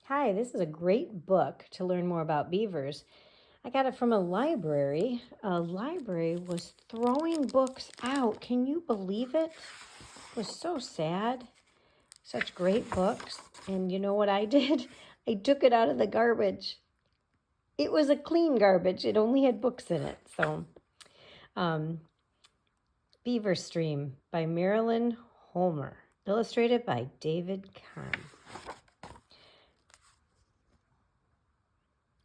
Hi, this is a great book to learn more about beavers. I got it from a library. A library was throwing books out. Can you believe it? It was so sad. Such great books. And you know what I did? I took it out of the garbage. It was a clean garbage. It only had books in it. Um, Beaver Stream by Marilyn Holmer, illustrated by David Kahn.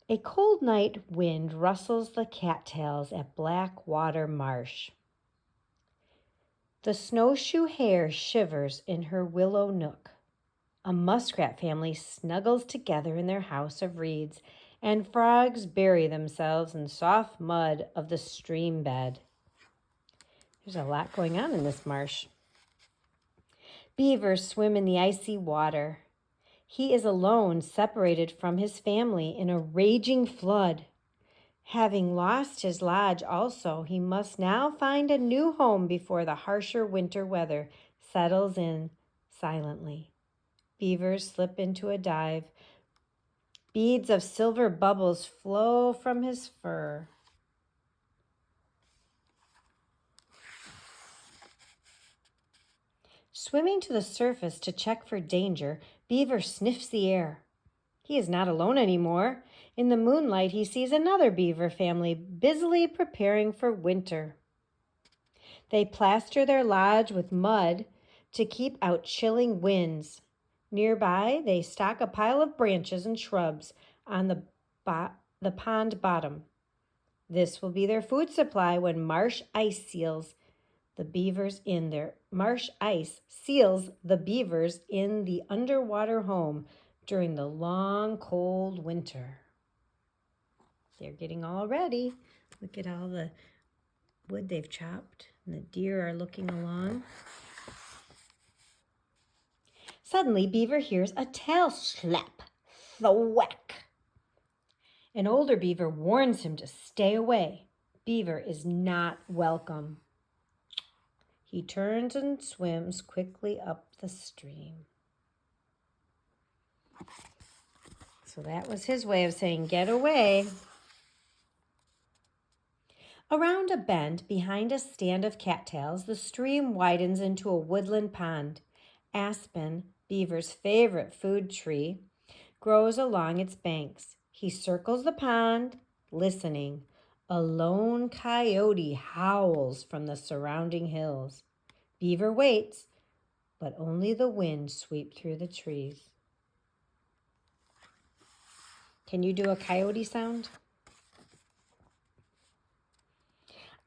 A cold night wind rustles the cattails at Blackwater Marsh. The snowshoe hare shivers in her willow nook. A muskrat family snuggles together in their house of reeds, and frogs bury themselves in soft mud of the stream bed. There's a lot going on in this marsh. Beavers swim in the icy water. He is alone, separated from his family in a raging flood. Having lost his lodge also, he must now find a new home before the harsher winter weather settles in silently. Beavers slip into a dive. Beads of silver bubbles flow from his fur. Swimming to the surface to check for danger, Beaver sniffs the air. He is not alone anymore. In the moonlight, he sees another beaver family busily preparing for winter. They plaster their lodge with mud to keep out chilling winds. Nearby, they stock a pile of branches and shrubs on the pond bottom. This will be their food supply when marsh ice seals the beavers in their marsh ice seals the beavers in the underwater home during the long cold winter. They're getting all ready. Look at all the wood they've chopped, and the deer are looking along. Suddenly, Beaver hears a tail slap, thwack. An older beaver warns him to stay away. Beaver is not welcome. He turns and swims quickly up the stream. So that was his way of saying, get away. Around a bend behind a stand of cattails, the stream widens into a woodland pond. Aspen, Beaver's favorite food tree, grows along its banks. He circles the pond, listening. A lone coyote howls from the surrounding hills. Beaver waits, but only the wind sweeps through the trees. Can you do a coyote sound?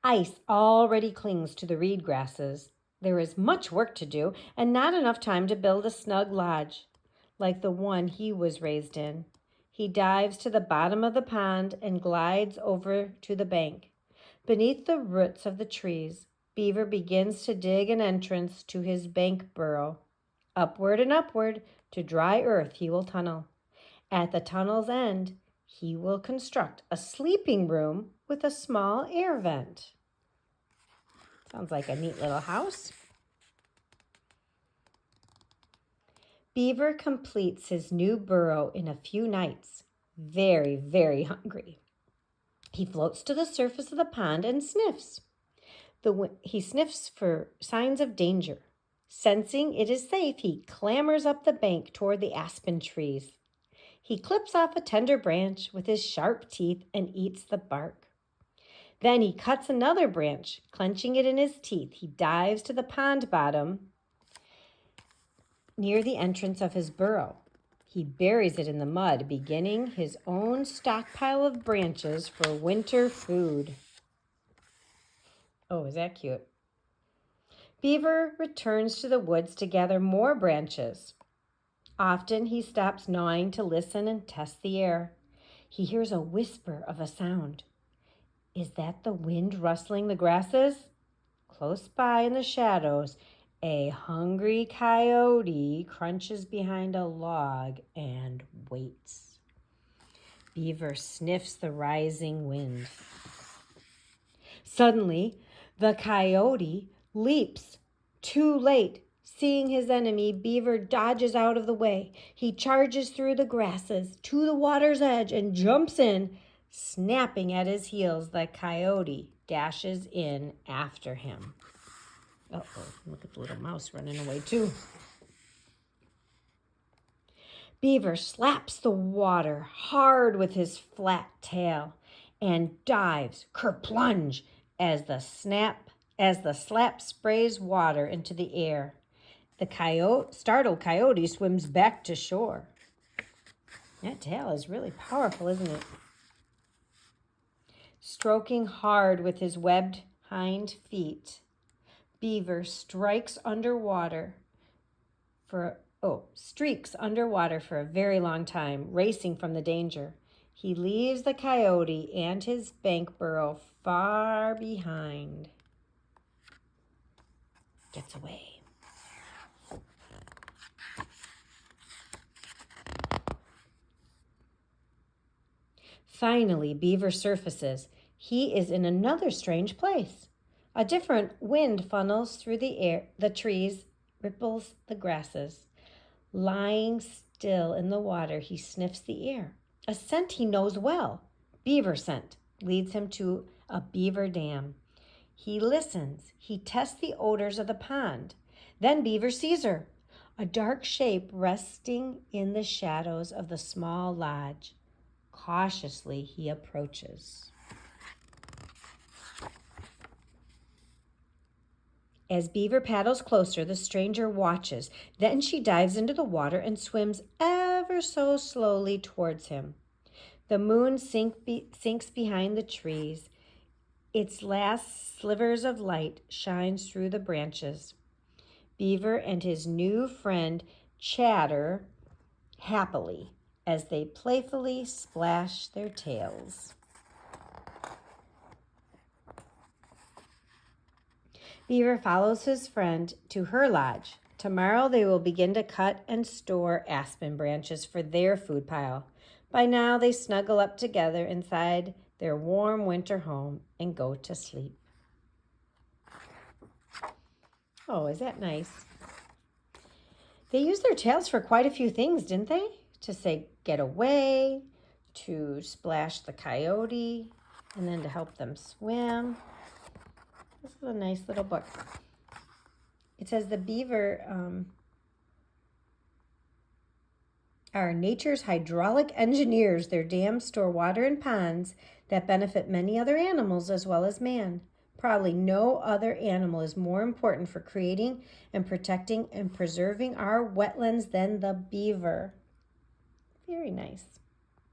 Ice already clings to the reed grasses. There is much work to do and not enough time to build a snug lodge like the one he was raised in. He dives to the bottom of the pond and glides over to the bank. Beneath the roots of the trees, Beaver begins to dig an entrance to his bank burrow. Upward and upward to dry earth he will tunnel. At the tunnel's end, he will construct a sleeping room with a small air vent. Sounds like a neat little house. Beaver completes his new burrow in a few nights, very, very hungry. He floats to the surface of the pond and sniffs. He sniffs for signs of danger. Sensing it is safe, he clambers up the bank toward the aspen trees. He clips off a tender branch with his sharp teeth and eats the bark. Then he cuts another branch, clenching it in his teeth. He dives to the pond bottom near the entrance of his burrow. He buries it in the mud, beginning his own stockpile of branches for winter food. Oh, is that cute? Beaver returns to the woods to gather more branches. Often he stops gnawing to listen and test the air. He hears a whisper of a sound. Is that the wind rustling the grasses? Close by in the shadows, a hungry coyote crunches behind a log and waits. Beaver sniffs the rising wind. Suddenly, the coyote leaps. Too late. Seeing his enemy, Beaver dodges out of the way. He charges through the grasses to the water's edge and jumps in. Snapping at his heels, the coyote dashes in after him. Uh-oh, look at the little mouse running away too. Beaver slaps the water hard with his flat tail and dives kerplunge as the slap sprays water into the air. The startled coyote swims back to shore. That tail is really powerful, isn't it? Stroking hard with his webbed hind feet, Beaver streaks underwater for a very long time, racing from the danger. He leaves the coyote and his bank burrow far behind. Gets away. Finally, Beaver surfaces. He is in another strange place. A different wind funnels through the air, the trees, ripples the grasses. Lying still in the water, he sniffs the air. A scent he knows well. Beaver scent leads him to a beaver dam. He listens. He tests the odors of the pond. Then Beaver sees her, a dark shape resting in the shadows of the small lodge. Cautiously, he approaches. As Beaver paddles closer, the stranger watches. Then she dives into the water and swims ever so slowly towards him. The moon sinks behind the trees. Its last slivers of light shines through the branches. Beaver and his new friend chatter happily as they playfully splash their tails. Beaver follows his friend to her lodge. Tomorrow they will begin to cut and store aspen branches for their food pile. By now they snuggle up together inside their warm winter home and go to sleep. Oh, is that nice? They used their tails for quite a few things, didn't they? To say get away, to splash the coyote, and then to help them swim. This is a nice little book. It says the beaver are nature's hydraulic engineers. Their dams store water in ponds that benefit many other animals as well as man. Probably no other animal is more important for creating and protecting and preserving our wetlands than the beaver. Very nice.